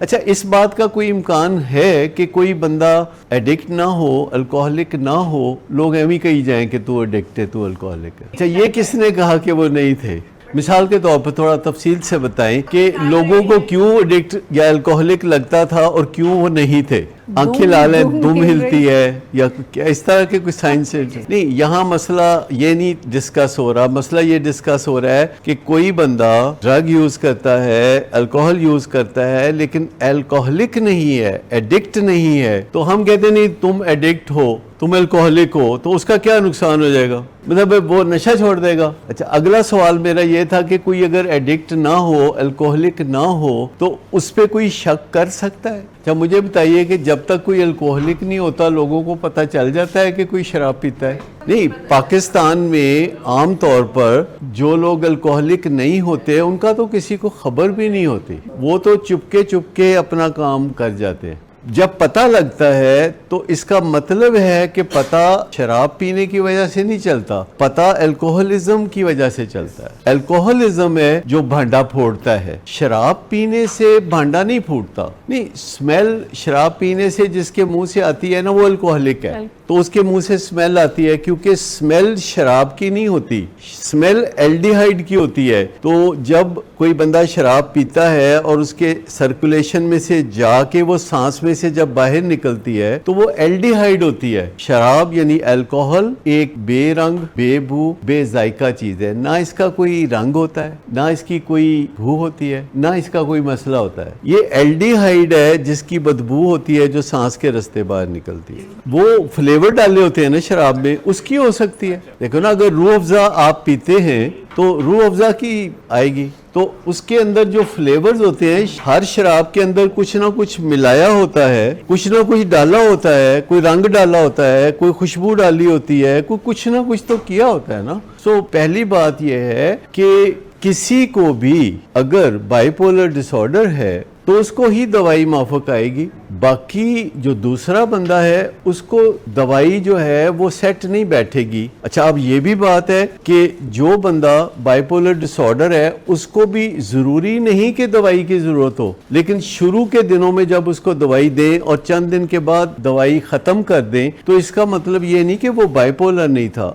अच्छा, इस बात का कोई इम्कान है कि कोई बंदा एडिक्ट ना हो, अल्कोहलिक ना हो, लोग एवं कही जाएं कि तू एडिक्ट है, तू अल्कोहलिक है। अच्छा, ये किसने कहा कि वो नहीं थे? मिसाल के तौर पर थोड़ा तफसील से बताएं कि लोगों को क्यों एडिक्ट या अल्कोहलिक लगता था और क्यों वो नहीं थे। आंखें लाल हैं, दुम हिलती है, या क्या इस तरह के कुछ साइंस नहीं। यहाँ मसला ये नहीं डिस्कस हो रहा, मसला ये डिस्कस हो रहा है कि कोई बंदा ड्रग यूज करता है, अल्कोहल यूज करता है, लेकिन अल्कोहलिक नहीं है, एडिक्ट नहीं है, तो हम कहते नहीं तुम एडिक्ट हो, तुम अल्कोहलिक हो, तो उसका क्या नुकसान हो जाएगा? मतलब वो नशा छोड़ देगा। अच्छा, अगला सवाल मेरा ये था कि कोई अगर एडिक्ट ना हो, अल्कोहलिक ना हो, तो उस पर कोई शक कर सकता है? अच्छा, मुझे बताइए कि जब तक कोई अल्कोहलिक नहीं होता लोगों को पता चल जाता है कि कोई शराब पीता है? नहीं, पाकिस्तान में आम तौर पर जो लोग अल्कोहलिक नहीं होते उनका तो किसी को खबर भी नहीं होती, वो तो चुपके चुपके अपना काम कर जाते हैं। जब पता लगता है तो इसका मतलब है कि पता शराब पीने की वजह से नहीं चलता, पता अल्कोहलिज्म की वजह से चलता है। अल्कोहलिज्म है जो भांडा फोड़ता है, शराब पीने से भांडा नहीं फूटता। नहीं, स्मेल शराब पीने से जिसके मुंह से आती है ना, वो अल्कोहलिक है, तो उसके मुंह से स्मेल आती है, क्योंकि स्मेल शराब की नहीं होती, स्मेल एल्डिहाइड की होती है। तो जब कोई बंदा शराब पीता है और उसके सर्कुलेशन में से जाके वो सांस में से जब बाहर निकलती है तो वो एल्डिहाइड होती है। शराब यानी अल्कोहल एक बेरंग, बेबू, बेजायका चीज है। ना इसका कोई रंग होता है, ना इसकी कोई बू होती है, ना इसका कोई मसला होता है। ये एल्डिहाइड है जिसकी बदबू होती है, जो सांस के रास्ते बाहर निकलती है। वो फ्लेवर डाले होते हैं ना शराब में, उसकी हो सकती है। देखो ना, अगर रूह अफ़ज़ा आप पीते हैं तो रूह अफ़ज़ा की आएगी, तो उसके अंदर जो फ्लेवर्स होते हैं, हर शराब के अंदर कुछ ना कुछ मिलाया होता है, कुछ ना कुछ डाला होता है, कोई रंग डाला होता है, कोई खुशबू डाली होती है, कोई कुछ ना कुछ तो किया होता है ना। सो पहली बात यह है कि किसी को भी अगर बाइपोलर डिसऑर्डर है तो उसको ही दवाई माफक आएगी, बाकी जो दूसरा बंदा है उसको दवाई जो है वो सेट नहीं बैठेगी। अच्छा, अब ये भी बात है कि जो बंदा बाइपोलर डिसऑर्डर है उसको भी जरूरी नहीं कि दवाई की जरूरत हो, लेकिन शुरू के दिनों में जब उसको दवाई दें और चंद दिन के बाद दवाई खत्म कर दें, तो इसका मतलब ये नहीं कि वो बाइपोलर नहीं था।